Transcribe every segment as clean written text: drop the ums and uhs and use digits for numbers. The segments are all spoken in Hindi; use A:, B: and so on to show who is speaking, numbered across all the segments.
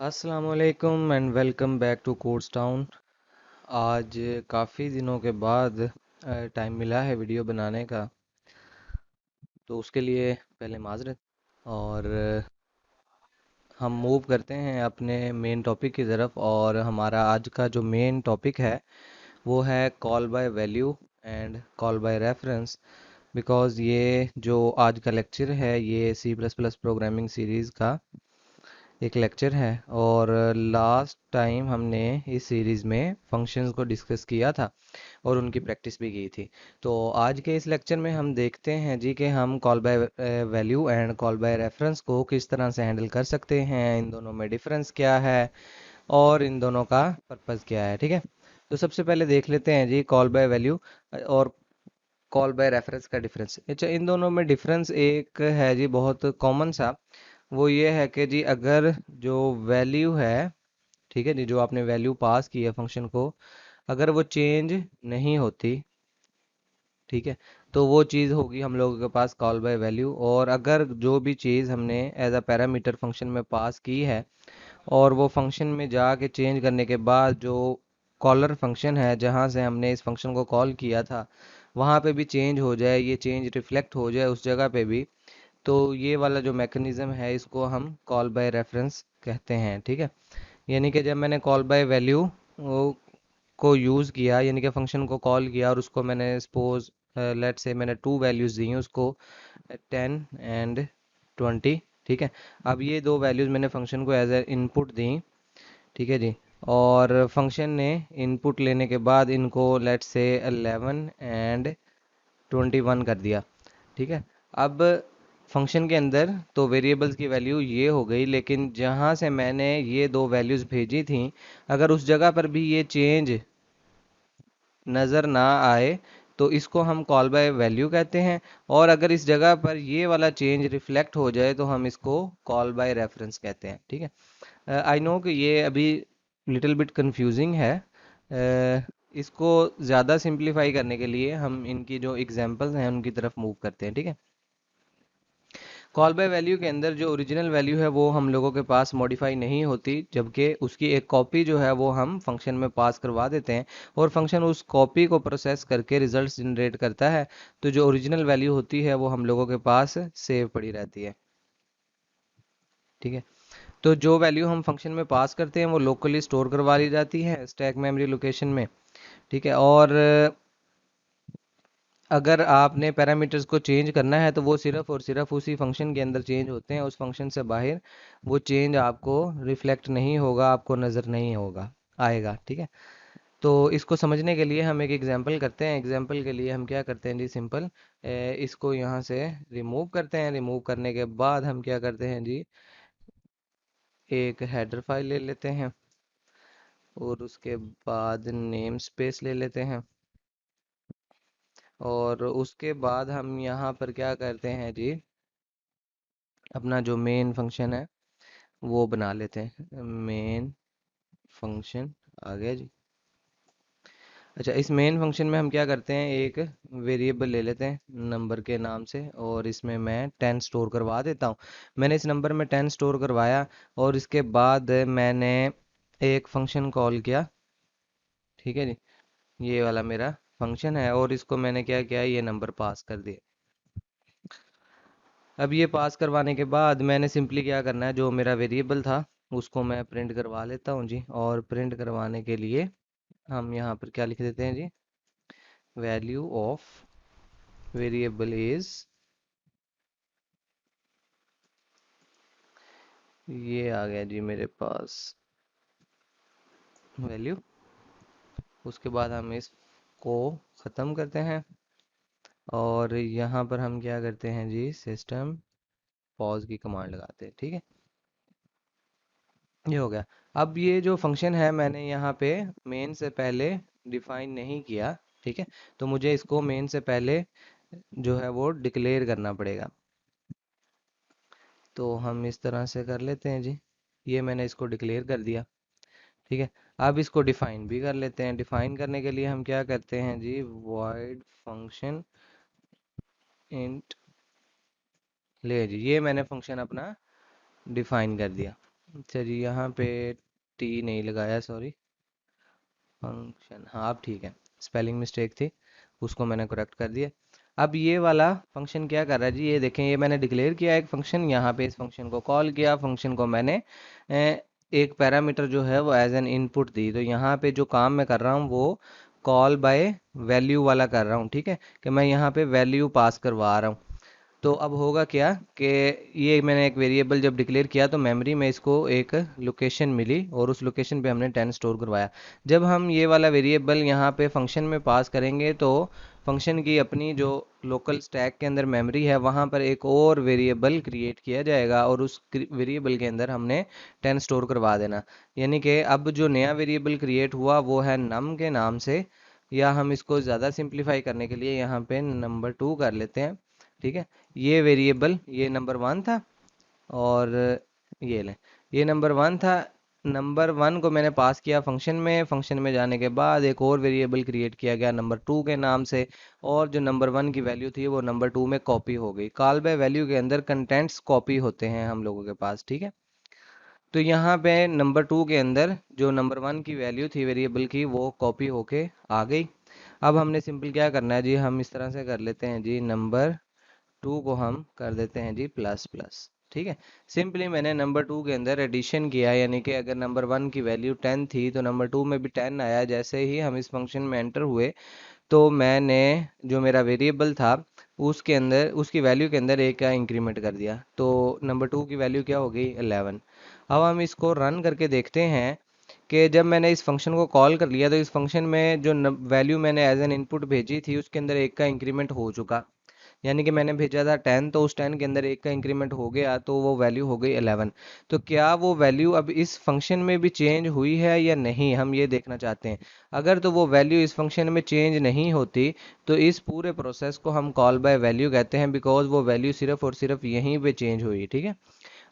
A: अस्सलामुअलैकुम and welcome back to Course Town. आज काफ़ी दिनों के बाद टाइम मिला है वीडियो बनाने का, तो उसके लिए पहले माजरत। और हम मूव करते हैं अपने मेन टॉपिक की तरफ। और हमारा आज का जो मेन टॉपिक है वो है call by value and call by reference. Because ये जो आज का लेक्चर है ये C plus plus programming series का एक लेक्चर है। और लास्ट टाइम हमने इस सीरीज़ में फंक्शंस को डिस्कस किया था और उनकी प्रैक्टिस भी की थी। तो आज के इस लेक्चर में हम देखते हैं जी कि हम call by value and call by reference को किस तरह से हैंडल कर सकते हैं, इन दोनों में डिफरेंस क्या है और इन दोनों का पर्पस क्या है। ठीक है, तो सबसे पहले देख लेते हैं जी कॉल बाय वैल्यू और कॉल बाय रेफरेंस का डिफरेंस। अच्छा, इन दोनों में डिफरेंस एक है जी बहुत कॉमन सा। वो ये है कि जी अगर जो वैल्यू है, ठीक है जी, जो आपने वैल्यू पास की है फंक्शन को, अगर वो चेंज नहीं होती, ठीक है, तो वो चीज़ होगी हम लोगों के पास कॉल बाय वैल्यू। और अगर जो भी चीज़ हमने एज अ पैरामीटर फंक्शन में पास की है और वो फंक्शन में जाके चेंज करने के बाद जो कॉलर फंक्शन है जहाँ से हमने इस फंक्शन को कॉल किया था वहाँ पे भी चेंज हो जाए, ये चेंज रिफ्लेक्ट हो जाए उस जगह पे भी, तो ये वाला जो मैकेनिज्म है इसको हम कॉल बाय रेफरेंस कहते हैं। ठीक है, यानी कि जब मैंने कॉल बाय वैल्यू को यूज़ किया, यानी कि फंक्शन को कॉल किया और उसको मैंने सपोज लेट से मैंने टू वैल्यूज़ दी हैं उसको, 10 एंड 20। ठीक है, अब ये दो वैल्यूज़ मैंने फंक्शन को एज ए इनपुट दी। ठीक है जी, और फंक्शन ने इनपुट लेने के बाद इनको लेट से 11 एंड 21 कर दिया। ठीक है, अब फंक्शन के अंदर तो वेरिएबल्स की वैल्यू ये हो गई, लेकिन जहाँ से मैंने ये दो वैल्यूज़ भेजी थी अगर उस जगह पर भी ये चेंज नज़र ना आए तो इसको हम कॉल बाय वैल्यू कहते हैं। और अगर इस जगह पर ये वाला चेंज रिफ्लेक्ट हो जाए तो हम इसको कॉल बाय रेफरेंस कहते हैं। ठीक है, आई नो कि ये अभी लिटिल बिट कंफ्यूजिंग है। इसको ज़्यादा सिंप्लीफाई करने के लिए हम इनकी जो एग्जांपल्स हैं उनकी तरफ मूव करते हैं। ठीक है, कॉल बाय वैल्यू के अंदर जो ओरिजिनल वैल्यू है वो हम लोगों के पास मॉडिफाई नहीं होती, जबकि उसकी एक कॉपी जो है वो हम फंक्शन में पास करवा देते हैं और फंक्शन उस कॉपी को प्रोसेस करके रिजल्ट्स जनरेट करता है। तो जो ओरिजिनल वैल्यू होती है वो हम लोगों के पास सेव पड़ी रहती है। ठीक है, तो जो वैल्यू हम फंक्शन में पास करते हैं वो लोकली स्टोर करवा ली जाती है स्टैक मेमोरी लोकेशन में। ठीक है, और अगर आपने पैरामीटर्स को चेंज करना है तो वो सिर्फ और सिर्फ उसी फंक्शन के अंदर चेंज होते हैं, उस फंक्शन से बाहर वो चेंज आपको रिफ्लेक्ट नहीं होगा, आपको नज़र नहीं होगा आएगा। ठीक है, तो इसको समझने के लिए हम एक एग्जांपल करते हैं। एग्जांपल के लिए हम क्या करते हैं जी, सिंपल इसको यहाँ से रिमूव करते हैं। रिमूव करने के बाद हम क्या करते हैं जी, एक हेडर फाइल ले लेते हैं और उसके बाद नेम स्पेस ले लेते हैं और उसके बाद हम यहाँ पर क्या करते हैं जी, अपना जो मेन फंक्शन है वो बना लेते हैं। मेन फंक्शन आ गया जी। अच्छा, इस मेन फंक्शन में हम क्या करते हैं, एक वेरिएबल ले लेते हैं नंबर के नाम से और इसमें मैं 10 स्टोर करवा देता हूँ। मैंने इस नंबर में 10 स्टोर करवाया और इसके बाद मैंने एक फंक्शन कॉल किया। ठीक है जी, ये वाला मेरा फंक्शन है और इसको मैंने क्या किया, ये नंबर पास कर दिया। अब ये पास करवाने के बाद मैंने सिंपली क्या करना है, जो मेरा वेरिएबल था उसको मैं प्रिंट करवा लेता हूँ जी। और प्रिंट करवाने के लिए हम यहाँ पर क्या लिख देते हैं जी, वैल्यू ऑफ वेरिएबल इज, ये आ गया जी मेरे पास वैल्यू। उसके बाद हम इसको ख़त्म करते हैं और यहाँ पर हम क्या करते हैं जी, सिस्टम पॉज की कमांड लगाते हैं। ठीक है, ये हो गया। अब ये जो फंक्शन है मैंने यहाँ पे मेन से पहले डिफाइन नहीं किया। ठीक है, तो मुझे इसको मेन से पहले जो है वो डिक्लेयर करना पड़ेगा। तो हम इस तरह से कर लेते हैं जी, ये मैंने इसको डिक्लेयर कर दिया। ठीक है, अब इसको डिफाइन भी कर लेते हैं। डिफाइन करने के लिए हम क्या करते हैं जी, void फंक्शन इंट, ले जी, ये मैंने फंक्शन अपना डिफाइन कर दिया। अच्छा जी, यहाँ पे टी नहीं लगाया, सॉरी। फंक्शन, हाँ अब ठीक है, स्पेलिंग मिस्टेक थी, उसको मैंने करेक्ट कर दिया। अब ये वाला फंक्शन क्या कर रहा है जी, ये देखें, ये मैंने डिक्लेयर किया एक फंक्शन, यहाँ पे इस फंक्शन को कॉल किया, फंक्शन को मैंने एक पैरामीटर जो है वो एज एन इनपुट दी। तो यहाँ पे जो काम मैं कर रहा हूँ वो कॉल बाय वैल्यू वाला कर रहा हूँ, ठीक है, कि मैं यहाँ पे वैल्यू पास करवा रहा हूँ। तो अब होगा क्या कि ये मैंने एक वेरिएबल जब डिक्लेयर किया तो मेमोरी में इसको एक लोकेशन मिली और उस लोकेशन पे हमने 10 स्टोर करवाया। जब हम ये वाला वेरिएबल यहाँ पे फंक्शन में पास करेंगे तो फंक्शन की अपनी जो लोकल स्टैक के अंदर मेमोरी है वहाँ पर एक और वेरिएबल क्रिएट किया जाएगा और उस वेरिएबल के अंदर हमने 10 स्टोर करवा देना। यानी कि अब जो नया वेरिएबल क्रिएट हुआ वो है नम के नाम से, या हम इसको ज़्यादा सिंप्लीफाई करने के लिए यहाँ पे नंबर 2 कर लेते हैं, ठीक है। ये वेरिएबल, ये नंबर 1 था, और ये लें, ये नंबर 1 था। नंबर 1 को मैंने पास किया फंक्शन में, फंक्शन में जाने के बाद एक और वेरिएबल क्रिएट किया गया नंबर 2 के नाम से, और जो नंबर 1 की वैल्यू थी वो नंबर 2 में कॉपी हो गई। कॉल बाय वैल्यू के अंदर कंटेंट्स कॉपी होते हैं हम लोगों के पास, ठीक है। तो यहाँ पे नंबर 2 के अंदर जो नंबर 1 की वैल्यू थी वेरिएबल की वो कॉपी होके आ गई। अब हमने सिंपल क्या करना है जी, हम इस तरह से कर लेते हैं जी, नंबर 2 को हम कर देते हैं जी प्लस प्लस, ठीक है। सिंपली मैंने नंबर 2 के अंदर एडिशन किया, यानी कि अगर नंबर 1 की वैल्यू 10 थी तो नंबर 2 में भी 10 आया। जैसे ही हम इस फंक्शन में एंटर हुए तो मैंने जो मेरा वेरिएबल था उसके अंदर, उसकी वैल्यू के अंदर एक का इंक्रीमेंट कर दिया, तो नंबर 2 की वैल्यू क्या हो गई, 11। अब हम इसको रन करके देखते हैं कि जब मैंने इस फंक्शन को कॉल कर लिया तो इस फंक्शन में जो वैल्यू मैंने एज एन इनपुट भेजी थी उसके अंदर एक का इंक्रीमेंट हो चुका। यानी कि मैंने भेजा था 10, तो उस 10 के अंदर एक का इंक्रीमेंट हो गया तो वो वैल्यू हो गई 11। तो क्या वो वैल्यू अब इस फंक्शन में भी चेंज हुई है या नहीं, हम ये देखना चाहते हैं। अगर तो वो वैल्यू इस फंक्शन में चेंज नहीं होती तो इस पूरे प्रोसेस को हम कॉल बाय वैल्यू कहते हैं, बिकॉज वो वैल्यू सिर्फ और सिर्फ यहीं पे चेंज हुई, ठीक है।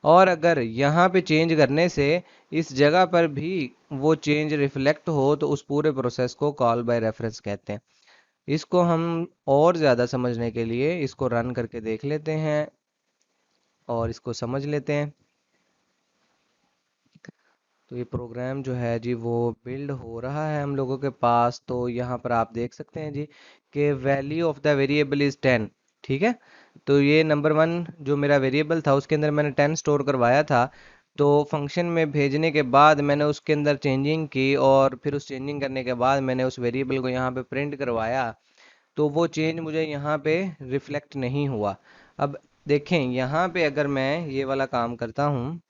A: और अगर यहाँ पे चेंज करने से इस जगह पर भी वो चेंज रिफ्लेक्ट हो तो उस पूरे प्रोसेस को कॉल बाय रेफरेंस कहते हैं। इसको हम और ज़्यादा समझने के लिए इसको रन करके देख लेते हैं और इसको समझ लेते हैं। तो ये प्रोग्राम जो है जी वो बिल्ड हो रहा है हम लोगों के पास। तो यहाँ पर आप देख सकते हैं जी कि value of the variable is 10, ठीक है। तो ये नंबर 1 जो मेरा वेरिएबल था उसके अंदर मैंने 10 स्टोर करवाया था। तो फंक्शन में भेजने के बाद मैंने उसके अंदर चेंजिंग की और फिर उस चेंजिंग करने के बाद मैंने उस वेरिएबल को यहाँ पे प्रिंट करवाया, तो वो चेंज मुझे यहाँ पे रिफ्लेक्ट नहीं हुआ। अब देखें यहाँ पे अगर मैं ये वाला काम करता हूँ,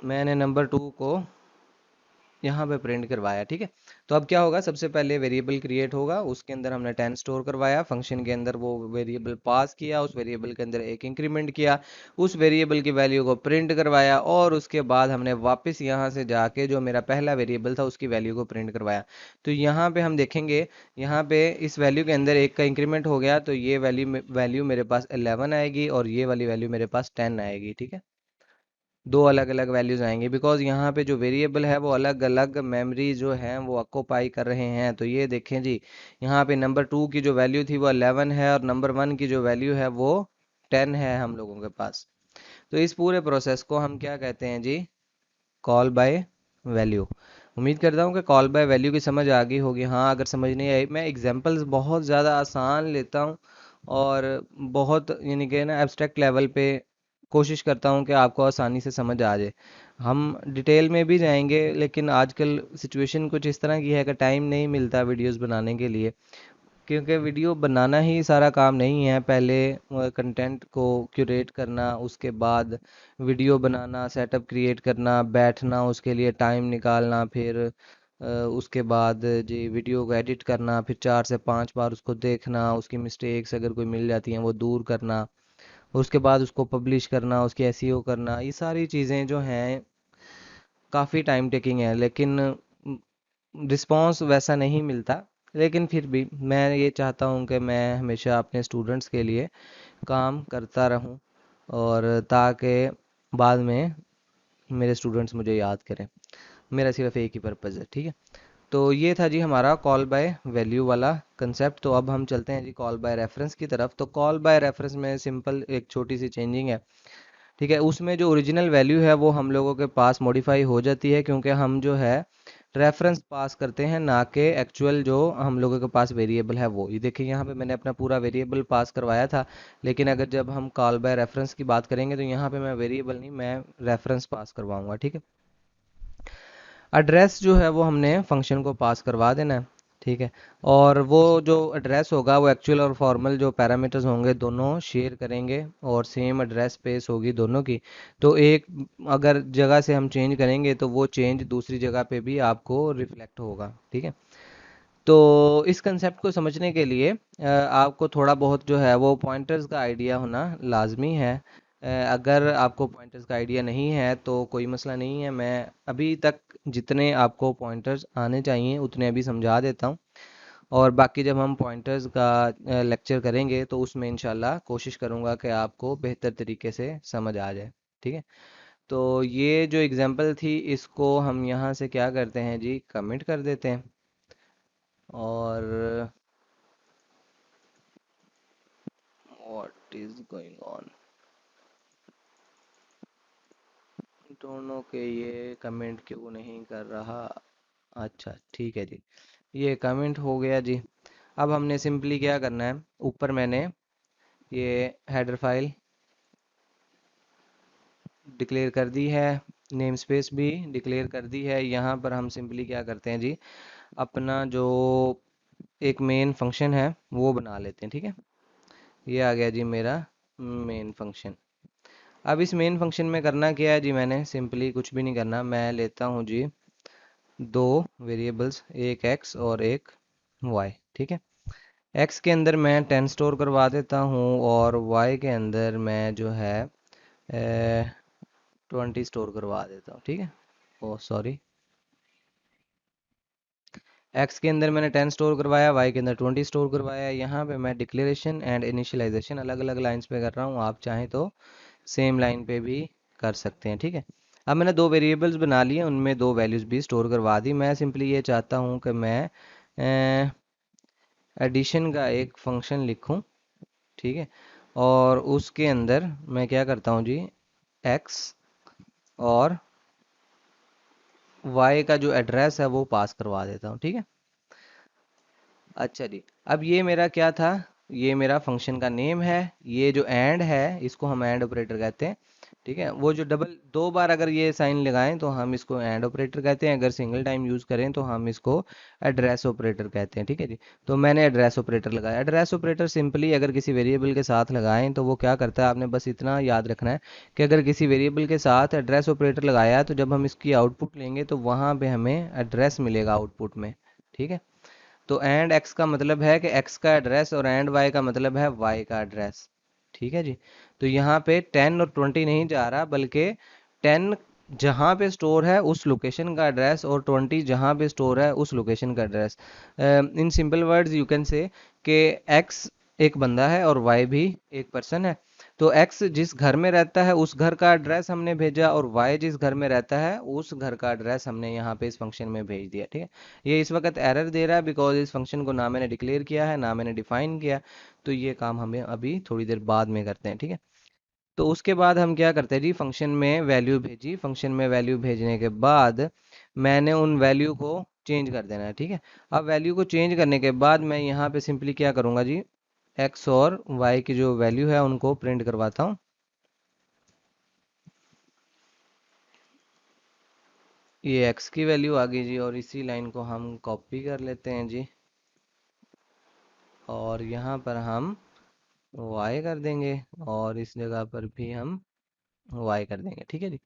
A: मैंने नंबर 2 को यहाँ पे प्रिंट करवाया, ठीक है। तो अब क्या होगा, सबसे पहले वेरिएबल क्रिएट होगा, उसके अंदर हमने 10 स्टोर करवाया, फंक्शन के अंदर वो वेरिएबल पास किया, उस वेरिएबल के अंदर एक इंक्रीमेंट किया, उस वेरिएबल की वैल्यू को प्रिंट करवाया, और उसके बाद हमने वापस यहाँ से जाके जो मेरा पहला वेरिएबल था उसकी वैल्यू को प्रिंट करवाया। तो यहाँ पे हम देखेंगे, यहाँ पे इस वैल्यू के अंदर एक का इंक्रीमेंट हो गया तो ये वैल्यू मेरे पास 11 आएगी और ये वाली वैल्यू मेरे पास 10 आएगी, ठीक है। दो अलग अलग वैल्यूज आएंगे बिकॉज यहाँ पे जो वेरिएबल है वो अलग अलग मेमोरी जो है वो ऑक्यूपाई कर रहे हैं। तो ये देखें जी, यहाँ पे नंबर 2 की जो वैल्यू थी वो 11 है और नंबर 1 की जो वैल्यू है वो 10 है हम लोगों के पास। तो इस पूरे प्रोसेस को हम क्या कहते हैं जी, कॉल बाय वैल्यू। उम्मीद करता हूँ कि कॉल बाय वैल्यू की समझ आ गई होगी। हाँ, अगर समझ नहीं आई, मैं एग्जांपल्स बहुत ज़्यादा आसान लेता हूँ और बहुत यानी कि ना एब्स्ट्रैक्ट लेवल पे कोशिश करता हूँ कि आपको आसानी से समझ आ जाए। हम डिटेल में भी जाएंगे लेकिन आजकल सिचुएशन कुछ इस तरह की है कि टाइम नहीं मिलता वीडियोस बनाने के लिए, क्योंकि वीडियो बनाना ही सारा काम नहीं है। पहले कंटेंट को क्यूरेट करना, उसके बाद वीडियो बनाना, सेटअप क्रिएट करना, बैठना, उसके लिए टाइम निकालना, फिर उसके बाद जी वीडियो को एडिट करना, फिर 4 से 5 बार उसको देखना, उसकी मिस्टेक्स अगर कोई मिल जाती हैं वो दूर करना, उसके बाद उसको पब्लिश करना, उसकी एसईओ करना, ये सारी चीज़ें जो हैं काफ़ी टाइम टेकिंग है, लेकिन रिस्पांस वैसा नहीं मिलता। लेकिन फिर भी मैं ये चाहता हूँ कि मैं हमेशा अपने स्टूडेंट्स के लिए काम करता रहूँ और ताकि बाद में मेरे स्टूडेंट्स मुझे याद करें। मेरा सिर्फ एक ही पर्पज़ है, ठीक है। तो ये था जी हमारा कॉल बाय वैल्यू वाला कंसेप्ट। तो अब हम चलते हैं जी कॉल बाय रेफरेंस की तरफ। तो कॉल बाय रेफरेंस में सिंपल एक छोटी सी चेंजिंग है, ठीक है। उसमें जो ओरिजिनल वैल्यू है वो हम लोगों के पास मॉडिफाई हो जाती है, क्योंकि हम जो है रेफरेंस पास करते हैं, ना कि एक्चुअल जो हम लोगों के पास वेरिएबल है वो। ये देखिए यहाँ पे मैंने अपना पूरा वेरिएबल पास करवाया था, लेकिन अगर जब हम कॉल बाय रेफरेंस की बात करेंगे तो यहाँ पे मैं वेरिएबल नहीं, मैं रेफरेंस पास करवाऊंगा, ठीक है। एड्रेस जो है वो हमने फंक्शन को पास करवा देना है, ठीक है। और वो जो एड्रेस होगा वो एक्चुअल और फॉर्मल जो पैरामीटर्स होंगे दोनों शेयर करेंगे, और सेम एड्रेस स्पेस होगी दोनों की। तो एक अगर जगह से हम चेंज करेंगे तो वो चेंज दूसरी जगह पे भी आपको रिफ्लेक्ट होगा, ठीक है। तो इस कंसेप्ट को समझने के लिए आपको थोड़ा बहुत जो है वो पॉइंटर्स का आइडिया होना लाजमी है। अगर आपको पॉइंटर्स का आइडिया नहीं है तो कोई मसला नहीं है, मैं अभी तक जितने आपको पॉइंटर्स आने चाहिए उतने अभी समझा देता हूँ। और बाकी जब हम पॉइंटर्स का लेक्चर करेंगे तो उसमें इंशाल्लाह कोशिश करूँगा कि आपको बेहतर तरीके से समझ आ जाए, ठीक है। तो ये जो एग्जांपल थी इसको हम यहाँ से क्या करते हैं जी, कमेंट कर देते हैं। और व्हाट इज गोइंग ऑन, दोनों के ये कमेंट क्यों नहीं कर रहा। अच्छा ठीक है जी, ये कमेंट हो गया जी। अब हमने सिंपली क्या करना है, ऊपर मैंने ये हेडर फाइल डिक्लेयर कर दी है, नेम स्पेस भी डिक्लेयर कर दी है। यहाँ पर हम सिंपली क्या करते हैं जी, अपना जो एक मेन फंक्शन है वो बना लेते हैं, ठीक है। ये आ गया जी मेरा मेन फंक्शन। अब इस मेन फंक्शन में करना क्या है जी, मैंने सिंपली कुछ भी नहीं करना, मैं लेता हूँ जी दो वेरिएबल्स, एक एक्स और एक वाई, ठीक है। एक्स के अंदर मैं 10 स्टोर करवा देता हूँ, और वाई के अंदर मैं जो है 20 स्टोर करवा देता हूँ, ठीक है। ओ सॉरी, एक्स के अंदर मैंने 10 स्टोर करवाया, वाई के अंदर 20 स्टोर करवाया। यहाँ पे मैं डिक्लेरेशन एंड इनिशियलाइजेशन अलग अलग लाइंस पे कर रहा हूँ, आप चाहें तो सेम लाइन पे भी कर सकते हैं, ठीक है। अब मैंने दो वेरिएबल्स बना लिए, उनमें दो वैल्यूज़ भी स्टोर करवा दी। मैं सिंपली ये चाहता हूँ कि मैं एडिशन का एक फंक्शन लिखूँ, ठीक है। और उसके अंदर मैं क्या करता हूँ जी, एक्स और वाई का जो एड्रेस है वो पास करवा देता हूँ, ठीक है। अच्छा जी, अब ये मेरा क्या था, ये मेरा फंक्शन का नेम है। ये जो एंड है इसको हम एंड ऑपरेटर कहते हैं, ठीक है। वो जो डबल दो बार अगर ये साइन लगाएं तो हम इसको एंड ऑपरेटर कहते हैं, अगर सिंगल टाइम यूज करें तो हम इसको एड्रेस ऑपरेटर कहते हैं, ठीक है जी। तो मैंने एड्रेस ऑपरेटर लगाया। एड्रेस ऑपरेटर सिंपली अगर किसी वेरिएबल के साथ लगाएं तो वो क्या करता है, आपने बस इतना याद रखना है कि अगर किसी वेरिएबल के साथ एड्रेस ऑपरेटर लगाया तो जब हम इसकी आउटपुट लेंगे तो वहां पे हमें एड्रेस मिलेगा आउटपुट में, ठीक है। तो एंड एक्स का मतलब है कि एक्स का एड्रेस, और एंड वाई का मतलब है वाई का एड्रेस, ठीक है जी। तो यहाँ पे 10 और 20 नहीं जा रहा, बल्कि 10 जहाँ पे स्टोर है उस लोकेशन का एड्रेस, और 20 जहाँ पे स्टोर है उस लोकेशन का address. In simple words you can say कि एक्स एक बंदा है और वाई भी एक पर्सन है। तो एक्स जिस घर में रहता है उस घर का एड्रेस हमने भेजा, और वाई जिस घर में रहता है उस घर का एड्रेस हमने यहाँ पे इस फंक्शन में भेज दिया, ठीक है। ये इस वक्त एरर दे रहा है बिकॉज इस फंक्शन को ना मैंने डिक्लेयर किया है ना मैंने डिफाइन किया। तो ये काम हमें अभी थोड़ी देर बाद में करते हैं, ठीक है। तो उसके बाद हम क्या करते हैं जी, फंक्शन में वैल्यू भेजी। फंक्शन में वैल्यू भेजने के बाद मैंने उन वैल्यू को चेंज कर देना है, ठीक है। अब वैल्यू को चेंज करने के बाद मैं यहाँ पे सिंपली क्या करूँगा जी, एक्स और वाई की जो वैल्यू है उनको प्रिंट करवाता हूँ। ये एक्स की वैल्यू आ गई जी, और इसी लाइन को हम कॉपी कर लेते हैं जी, और यहाँ पर हम वाई कर देंगे, और इस जगह पर भी हम वाई कर देंगे, ठीक है जी।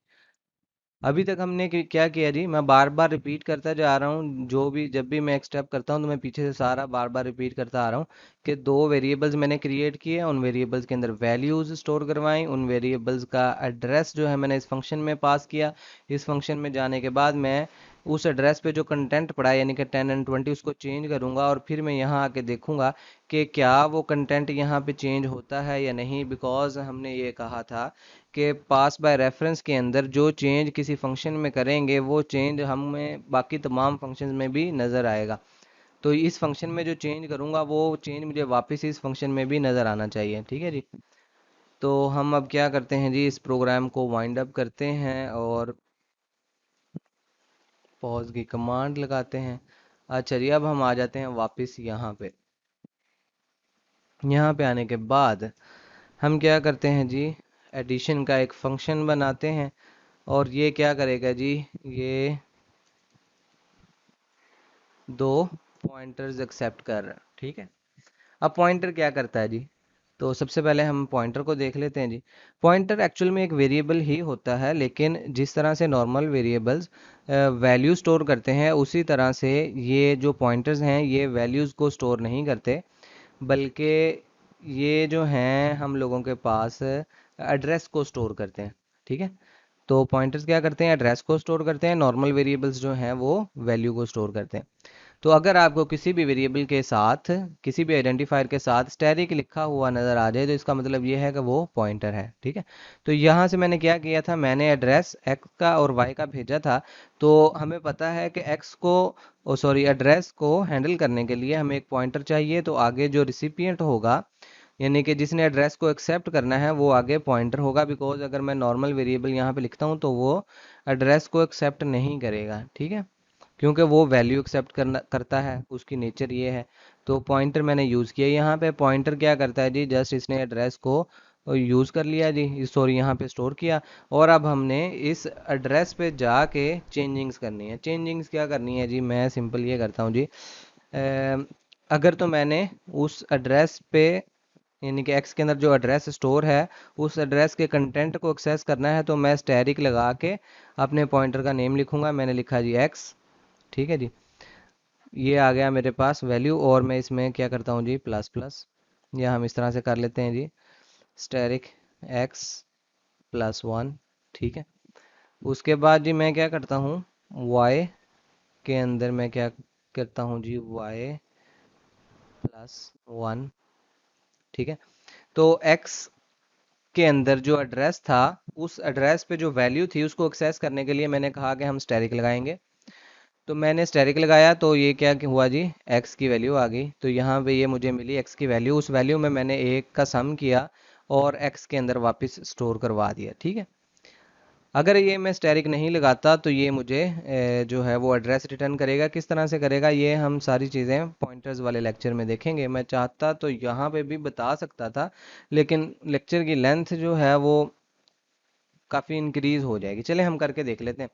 A: अभी तक हमने क्या किया जी, मैं बार बार रिपीट करता जा रहा हूँ, जो भी जब भी मैं एक स्टेप करता हूँ तो मैं पीछे से सारा बार बार रिपीट करता आ रहा हूँ कि दो वेरिएबल्स मैंने क्रिएट किए, उन वेरिएबल्स के अंदर वैल्यूज स्टोर करवाई, उन वेरिएबल्स का एड्रेस जो है मैंने इस फंक्शन में पास किया। इस फंक्शन में जाने के बाद मैं उस एड्रेस पे जो कंटेंट पड़ा है यानी कि 10 एंड 20 उसको चेंज करूंगा, और फिर मैं यहाँ आके देखूंगा कि क्या वो कंटेंट यहाँ पे चेंज होता है या नहीं। बिकॉज हमने ये कहा था कि पास बाय रेफरेंस के अंदर जो चेंज किसी फंक्शन में करेंगे वो चेंज हमें बाकी तमाम फंक्शंस में भी नज़र आएगा। तो इस फंक्शन में जो चेंज करूंगा वो चेंज मुझे वापस इस फंक्शन में भी नज़र आना चाहिए। ठीक है जी। तो हम अब क्या करते हैं जी, इस प्रोग्राम को वाइंड अप करते हैं और पॉज की कमांड लगाते हैं। अच्छा जी, अब हम आ जाते हैं वापस यहाँ पे। यहाँ पे आने के बाद हम क्या करते हैं जी, एडिशन का एक फंक्शन बनाते हैं, और ये क्या करेगा जी, ये दो पॉइंटर्स एक्सेप्ट कर रहा है। ठीक है। अब पॉइंटर क्या करता है जी, तो सबसे पहले हम पॉइंटर को देख लेते हैं जी। पॉइंटर एक्चुअल में एक वेरिएबल ही होता है, लेकिन जिस तरह से नॉर्मल वेरिएबल्स वैल्यू स्टोर करते हैं उसी तरह से ये जो पॉइंटर्स हैं ये वैल्यूज़ को स्टोर नहीं करते, बल्कि ये जो हैं हम लोगों के पास एड्रेस को स्टोर करते हैं। ठीक है। तो पॉइंटर्स क्या करते हैं, एड्रेस को स्टोर करते हैं, नॉर्मल वेरिएबल्स जो हैं वो वैल्यू को स्टोर करते हैं। तो अगर आपको किसी भी वेरिएबल के साथ, किसी भी आइडेंटिफायर के साथ स्टैटिक लिखा हुआ नज़र आ जाए तो इसका मतलब ये है कि वो पॉइंटर है। ठीक है। तो यहाँ से मैंने क्या किया था, मैंने एड्रेस एक्स का और वाई का भेजा था। तो हमें पता है कि एक्स को, ओ सॉरी, एड्रेस को हैंडल करने के लिए हमें एक पॉइंटर चाहिए। तो आगे जो रिसिपिएंट होगा यानी कि जिसने एड्रेस को एक्सेप्ट करना है वो आगे पॉइंटर होगा। बिकॉज अगर मैं नॉर्मल वेरिएबल यहाँ पे लिखता हूँ तो वो एड्रेस को एक्सेप्ट नहीं करेगा। ठीक है। क्योंकि वो वैल्यू एक्सेप्ट करता है, उसकी नेचर ये है। तो पॉइंटर मैंने यूज़ किया। यहाँ पे पॉइंटर क्या करता है जी, जस्ट इसने एड्रेस को यूज़ कर लिया जी, सॉरी यहाँ पे स्टोर किया। और अब हमने इस एड्रेस पे जाके चेंजिंग्स करनी है। चेंजिंग्स क्या करनी है जी, मैं सिंपल ये करता हूँ जी। अगर तो मैंने उस एड्रेस पे यानी कि एक्स के अंदर जो एड्रेस स्टोर है उस एड्रेस के कंटेंट को एक्सेस करना है, तो मैं स्टैरिक लगा के अपने पॉइंटर का नेम लिखूंगा। मैंने लिखा जी एक्स। ठीक है जी। ये आ गया मेरे पास वैल्यू, और मैं इसमें क्या करता हूँ जी, प्लस प्लस, या हम इस तरह से कर लेते हैं जी, स्टैरिक एक्स प्लस वन। ठीक है। उसके बाद जी मैं क्या करता हूँ, वाई के अंदर मैं क्या करता हूँ जी, वाई प्लस वन। ठीक है। तो एक्स के अंदर जो एड्रेस था उस एड्रेस पे जो वैल्यू थी उसको एक्सेस करने के लिए मैंने कहा कि हम स्टैरिक लगाएंगे। तो मैंने स्टैरिक लगाया तो ये क्या हुआ जी, एक्स की वैल्यू आ गई। तो यहाँ पे ये मुझे मिली एक्स की वैल्यू, उस वैल्यू में मैंने एक का सम किया और एक्स के अंदर वापस स्टोर करवा दिया। ठीक है। अगर ये मैं स्टैरिक नहीं लगाता तो ये मुझे जो है वो एड्रेस रिटर्न करेगा। किस तरह से करेगा ये हम सारी चीज़ें पॉइंटर्स वाले लेक्चर में देखेंगे। मैं चाहता तो यहाँ पे भी बता सकता था, लेकिन लेक्चर की लेंथ जो है वो काफ़ी इंक्रीज हो जाएगी। चले हम करके देख लेते हैं।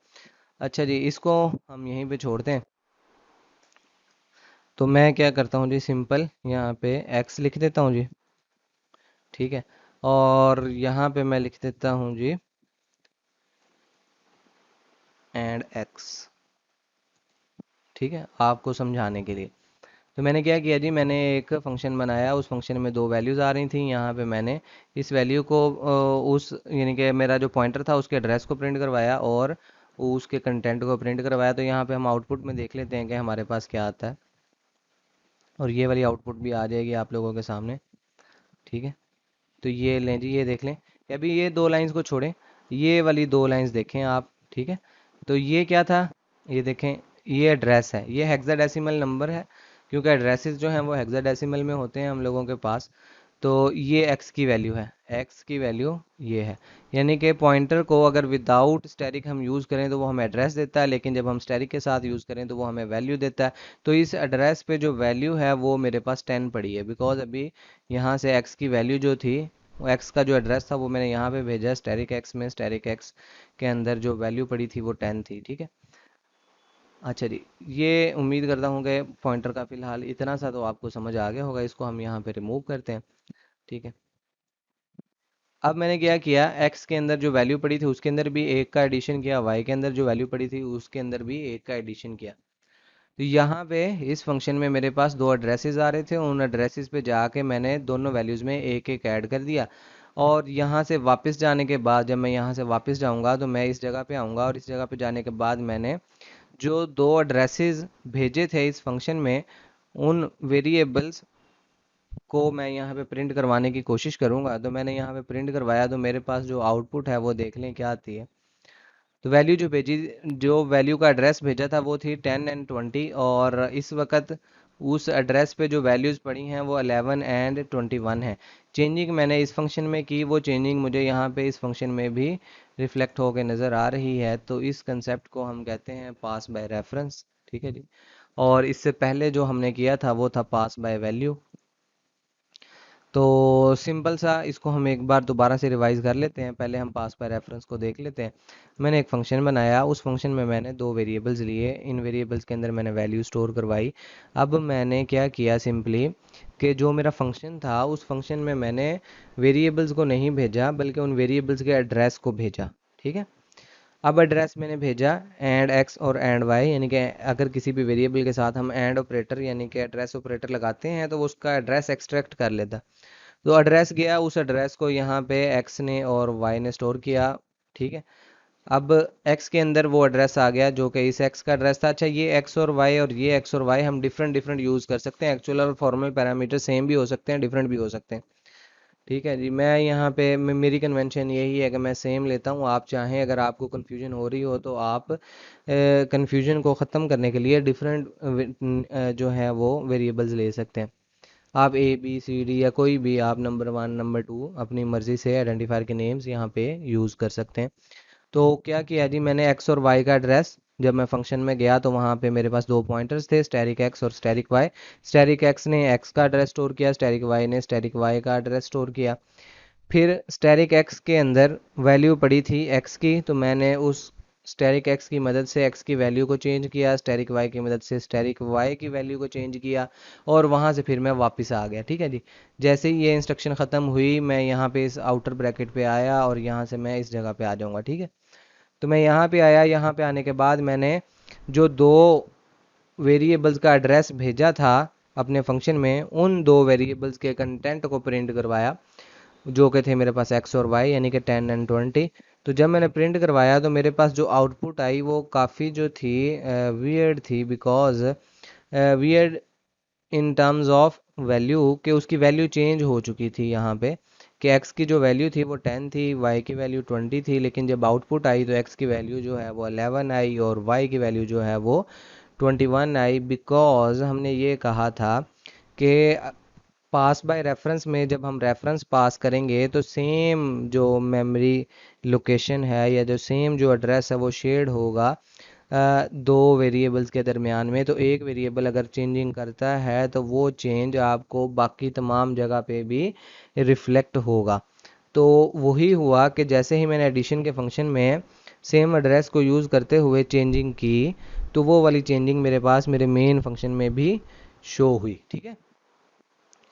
A: अच्छा जी, इसको हम यहीं पे छोड़ते हैं। तो मैं क्या करता हूँ जी, सिंपल यहाँ पे x लिख देता हूँ जी। ठीक है। और यहाँ पे मैं लिख देता हूँ जी एंड x। ठीक है, आपको समझाने के लिए। तो मैंने क्या किया जी, मैंने एक फंक्शन बनाया, उस फंक्शन में दो वैल्यूज़ आ रही थी। यहाँ पे मैंने इस वैल्यू को उस यानी कि मेरा जो पॉइंटर था उसके एड्रेस को प्रिंट करवाया और उसके कंटेंट को प्रिंट करवाया। तो यहाँ पे हम आउटपुट में देख लेते हैं कि हमारे पास क्या आता है, और ये वाली आउटपुट भी आ जाएगी आप लोगों के सामने। ठीक है। तो ये लें जी, ये देख लें। अभी ये दो लाइंस को छोड़ें, ये वाली दो लाइंस देखें आप। ठीक है। तो ये क्या था, ये देखें, ये एड्रेस है, ये हेक्साडेसिमल नंबर है, क्योंकि एड्रेसेस जो हैं वो हेक्साडेसिमल में होते हैं हम लोगों के पास। तो ये एक्स की वैल्यू है, एक्स की वैल्यू ये है। यानी कि पॉइंटर को अगर विदाउट स्टैरिक हम यूज़ करें तो वो हमें एड्रेस देता है, लेकिन जब हम स्टैरिक के साथ यूज़ करें तो वो हमें वैल्यू देता है। तो इस एड्रेस पे जो वैल्यू है वो मेरे पास 10 पड़ी है, बिकॉज अभी यहाँ से एक्स की वैल्यू जो थी, वो एक्स का जो एड्रेस था वो मैंने यहाँ पे भेजा स्टैरिक एक्स में। स्टैरिक एक्स के अंदर जो वैल्यू पड़ी थी वो 10 थी। ठीक है। अच्छा जी, ये उम्मीद करता हूँ कि पॉइंटर का फिलहाल इतना सा तो आपको समझ आ गया होगा। इसको हम यहाँ पे रिमूव करते हैं। ठीक है। अब मैंने क्या किया, x के अंदर जो वैल्यू पड़ी थी उसके अंदर भी एक का एडिशन किया, y के अंदर जो वैल्यू पड़ी थी उसके अंदर भी एक का एडिशन किया। तो यहाँ पे इस फंक्शन में मेरे पास दो एड्रेसेस आ रहे थे, उन एड्रेसेस पे जाके मैंने दोनों वैल्यूज़ में एक एक ऐड कर दिया। और यहाँ से वापस जाने के बाद, जब मैं यहाँ से वापस जाऊँगा तो मैं इस जगह पे आऊँगा, और इस जगह पे जाने के बाद मैंने जो दो एड्रेसेस भेजे थे इस फंक्शन में, उन वेरिएबल्स को मैं यहाँ पे प्रिंट करवाने की कोशिश करूँगा। तो मैंने यहाँ पे प्रिंट करवाया, तो मेरे पास जो आउटपुट है वो देख लें क्या आती है। तो वैल्यू जो भेजी, जो वैल्यू का एड्रेस भेजा था वो थी 10 एंड 20, और इस वक्त उस एड्रेस पे जो वैल्यूज़ पड़ी हैं वो 11 एंड 21 है। चेंजिंग मैंने इस फंक्शन में की, वो चेंजिंग मुझे यहाँ पे इस फंक्शन में भी रिफ्लेक्ट होकर नज़र आ रही है। तो इस कंसेप्ट को हम कहते हैं पास बाय रेफरेंस। ठीक है जी। और इससे पहले जो हमने किया था वो था पास बाय वैल्यू। तो सिंपल सा इसको हम एक बार दोबारा से रिवाइज कर लेते हैं। पहले हम पास बाय रेफरेंस को देख लेते हैं। मैंने एक फंक्शन बनाया, उस फंक्शन में मैंने दो वेरिएबल्स लिए, इन वेरिएबल्स के अंदर मैंने वैल्यू स्टोर करवाई। अब मैंने क्या किया सिंपली, कि जो मेरा फंक्शन था उस फंक्शन में मैंने वेरिएबल्स को नहीं भेजा बल्कि उन वेरिएबल्स के एड्रेस को भेजा। ठीक है। अब एड्रेस मैंने भेजा एंड एक्स और एंड वाई, यानी कि अगर किसी भी वेरिएबल के साथ हम एंड ऑपरेटर यानी कि एड्रेस ऑपरेटर लगाते हैं तो वो उसका एड्रेस एक्सट्रैक्ट कर लेता। तो एड्रेस गया, उस एड्रेस को यहाँ पे एक्स ने और वाई ने स्टोर किया। ठीक है। अब एक्स के अंदर वो एड्रेस आ गया जो कि इस एक्स का एड्रेस था। अच्छा, ये एक्स और ये एक्स और वाई हम डिफरेंट डिफरेंट यूज़ कर सकते हैं। एक्चुअल और फॉर्मल पैरामीटर सेम भी हो सकते हैं, डिफरेंट भी हो सकते हैं। ठीक है जी। मैं यहाँ पे मेरी कन्वेंशन यही है कि मैं सेम लेता हूँ। आप चाहें, अगर आपको कन्फ्यूजन हो रही हो तो आप कन्फ्यूजन को ख़त्म करने के लिए डिफरेंट जो है वो वेरिएबल्स ले सकते हैं। आप ए बी सी डी या कोई भी, आप नंबर 1 नंबर 2 अपनी मर्ज़ी से आइडेंटिफायर के नेम्स यहाँ पे यूज़ कर सकते हैं। तो क्या किया जी, मैंने एक्स और वाई का एड्रेस, जब मैं फंक्शन में गया तो वहाँ पे मेरे पास दो पॉइंटर्स थे, स्टैरिक एक्स और स्टैरिक वाई। स्टैरिक एक्स ने एक्स का एड्रेस स्टोर किया, स्टैरिक वाई ने स्टैरिक वाई का एड्रेस स्टोर किया। फिर स्टैरिक एक्स के अंदर वैल्यू पड़ी थी एक्स की, तो मैंने उस स्टैरिक एक्स की मदद से एक्स की वैल्यू को चेंज किया, स्टैरिक वाई की मदद से स्टैरिक वाई की वैल्यू को चेंज किया, और वहाँ से फिर मैं वापस आ गया। ठीक है जी। जैसे ही ये इंस्ट्रक्शन ख़त्म हुई, मैं यहाँ पे इस आउटर ब्रैकेट पे आया और यहाँ से मैं इस जगह पे आ जाऊँगा। ठीक है। तो मैं यहाँ पे आया, यहाँ पे आने के बाद मैंने जो दो वेरिएबल्स का एड्रेस भेजा था अपने फंक्शन में, उन दो वेरिएबल्स के कंटेंट को प्रिंट करवाया, जो कि थे मेरे पास एक्स और वाई, यानी कि 10 एंड 20। तो जब मैंने प्रिंट करवाया तो मेरे पास जो आउटपुट आई वो काफ़ी जो थी वियर्ड थी, because weird in terms of value, कि उसकी वैल्यू चेंज हो चुकी थी यहाँ पे, कि एक्स की जो वैल्यू थी वो 10 थी, वाई की वैल्यू 20 थी, लेकिन जब आउटपुट आई तो एक्स की वैल्यू जो है वो 11 आई और वाई की वैल्यू जो है वो 21 आई। बिकॉज हमने ये कहा था कि पास बाय रेफरेंस में जब हम रेफरेंस पास करेंगे तो सेम जो मेमोरी लोकेशन है या जो सेम जो एड्रेस है वो शेयर्ड होगा दो वेरिएबल्स के दरमियान में। तो एक वेरिएबल अगर चेंजिंग करता है तो वो चेंज आपको बाकी तमाम जगह पे भी रिफ्लेक्ट होगा। तो वही हुआ कि जैसे ही मैंने एडिशन के फंक्शन में सेम एड्रेस को यूज़ करते हुए चेंजिंग की, तो वो वाली चेंजिंग मेरे पास मेरे मेन फंक्शन में भी शो हुई। ठीक है।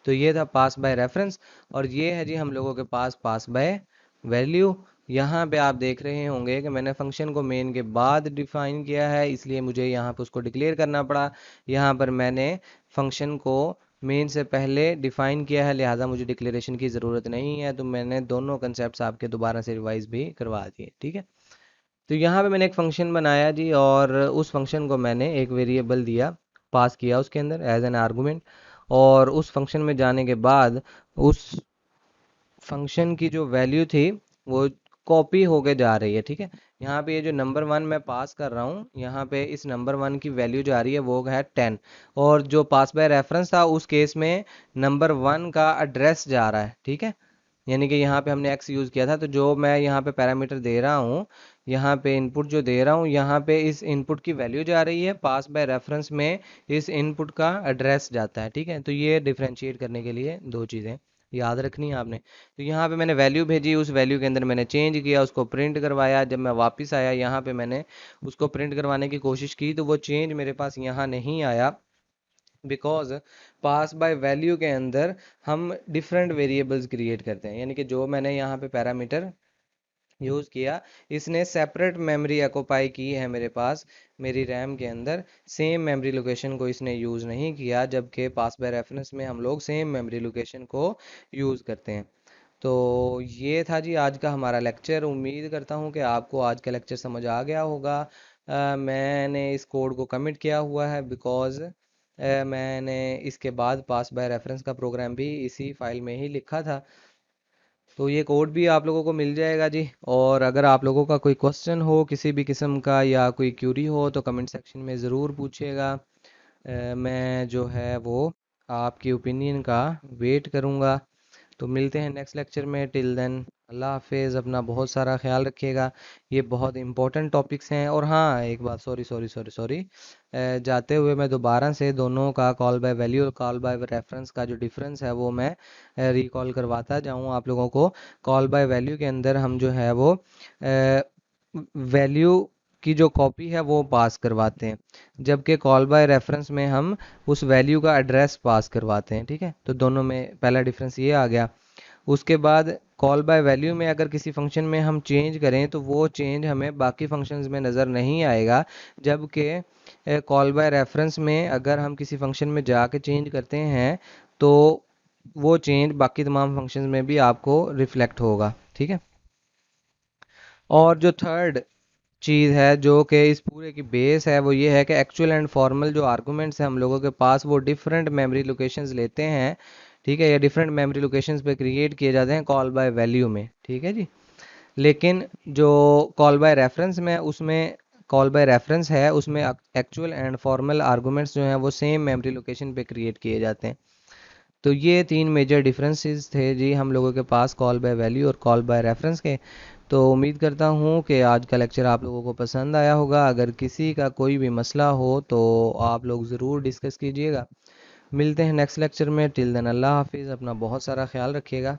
A: तो ये था पास बाय रेफरेंस, और ये है जी हम लोगों के पास पास बाय वैल्यू। यहाँ पे आप देख रहे होंगे कि मैंने फंक्शन को मेन के बाद डिफाइन किया है, इसलिए मुझे यहाँ पे उसको डिक्लेयर करना पड़ा। यहाँ पर मैंने फंक्शन को मेन से पहले डिफाइन किया है, लिहाजा मुझे डिक्लेरेशन की ज़रूरत नहीं है। तो मैंने दोनों कंसेप्ट आपके दोबारा से रिवाइज भी करवा दिए। ठीक है। तो यहाँ पे मैंने एक फंक्शन बनाया जी, और उस फंक्शन को मैंने एक वेरिएबल दिया, पास किया उसके अंदर एज एन आर्गुमेंट। और उस फंक्शन में जाने के बाद उस फंक्शन की जो वैल्यू थी वो कॉपी होके जा रही है। ठीक है। यहाँ पे ये जो नंबर 1 मैं पास कर रहा हूँ, यहाँ पे इस नंबर 1 की वैल्यू जा रही है वो है 10, और जो पास बाय रेफरेंस था उस केस में नंबर 1 का एड्रेस जा रहा है। ठीक है। यानी कि यहाँ पे हमने एक्स यूज़ किया था, तो जो मैं यहाँ पे पैरामीटर दे रहा हूँ, यहाँ पे इनपुट जो दे रहा हूँ, यहाँ पे इस इनपुट की वैल्यू जा रही है, पास बाय रेफरेंस में इस इनपुट का एड्रेस जाता है। ठीक है। तो ये डिफरेंशिएट करने के लिए दो चीज़ें याद रखनी है आपने। तो यहाँ पे मैंने वैल्यू भेजी, उस वैल्यू के अंदर मैंने चेंज किया, उसको प्रिंट करवाया। जब मैं वापस आया यहाँ पे मैंने उसको प्रिंट करवाने की कोशिश की, तो वो चेंज मेरे पास यहाँ नहीं आया, बिकॉज पास बाय वैल्यू के अंदर हम डिफरेंट वेरिएबल्स क्रिएट करते हैं। यानी कि जो मैंने यहाँ पे पैरामीटर यूज़ किया, इसने सेपरेट मेमोरी ऑक्युपाई की है मेरे पास, मेरी रैम के अंदर। सेम मेमोरी लोकेशन को इसने यूज़ नहीं किया, जबकि पास बाय रेफरेंस में हम लोग सेम मेमोरी लोकेशन को यूज़ करते हैं। तो ये था जी आज का हमारा लेक्चर। उम्मीद करता हूँ कि आपको आज का लेक्चर समझ आ गया होगा। मैंने इस कोड को कमिट किया हुआ है बिकॉज़ मैंने इसके बाद पास बाय रेफरेंस का प्रोग्राम भी इसी फाइल में ही लिखा था। तो ये कोड भी आप लोगों को मिल जाएगा जी। और अगर आप लोगों का कोई क्वेश्चन हो किसी भी किस्म का या कोई क्यूरी हो तो कमेंट सेक्शन में ज़रूर पूछिएगा। मैं जो है वो आपकी ओपिनियन का वेट करूँगा। तो मिलते हैं नेक्स्ट लेक्चर में। टिल देन अल्लाह हाफिज़, अपना बहुत सारा ख्याल रखिएगा। ये बहुत इंपॉर्टेंट टॉपिक्स हैं। और हाँ, एक बात, सॉरी सॉरी सॉरी सॉरी, जाते हुए मैं दोबारा से दोनों का कॉल बाय वैल्यू और कॉल बाय रेफरेंस का जो डिफरेंस है वो मैं रिकॉल करवाता जाऊँ आप लोगों को। कॉल बाय वैल्यू के अंदर हम जो है वो वैल्यू की जो कॉपी है वो पास करवाते हैं, जबकि कॉल बाय रेफरेंस में हम उस वैल्यू का एड्रेस पास करवाते हैं। ठीक है, तो दोनों में पहला डिफरेंस ये आ गया। उसके बाद कॉल बाय वैल्यू में अगर किसी फंक्शन में हम चेंज करें तो वो चेंज हमें बाकी फंक्शंस में नज़र नहीं आएगा, जबकि कॉल बाय रेफरेंस में अगर हम किसी फंक्शन में जाके चेंज करते हैं तो वो चेंज बाकी तमाम फंक्शंस में भी आपको रिफ्लेक्ट होगा। ठीक है। और जो थर्ड चीज़ है जो कि इस पूरे की बेस है वो ये है कि एक्चुअल एंड फॉर्मल जो आर्गूमेंट्स हैं हम लोगों के पास वो डिफरेंट मेमोरी लोकेशंस लेते हैं। ठीक है, या डिफरेंट मेमोरी लोकेशंस पे क्रिएट किए जाते हैं कॉल बाय वैल्यू में। ठीक है जी। लेकिन जो कॉल बाय रेफरेंस में उसमें कॉल बाय रेफरेंस है उसमें एक्चुअल एंड फॉर्मल आर्गूमेंट्स जो हैं वो सेम मेमोरी लोकेशन पे क्रिएट किए जाते हैं। तो ये तीन मेजर डिफरेंसेस थे जी हम लोगों के पास कॉल बाय वैल्यू और कॉल बाय रेफरेंस के। तो उम्मीद करता हूँ कि आज का लेक्चर आप लोगों को पसंद आया होगा। अगर किसी का कोई भी मसला हो तो आप लोग ज़रूर डिस्कस कीजिएगा। मिलते हैं नेक्स्ट लेक्चर में। टिल देन अल्लाह हाफिज़, अपना बहुत सारा ख्याल रखिएगा।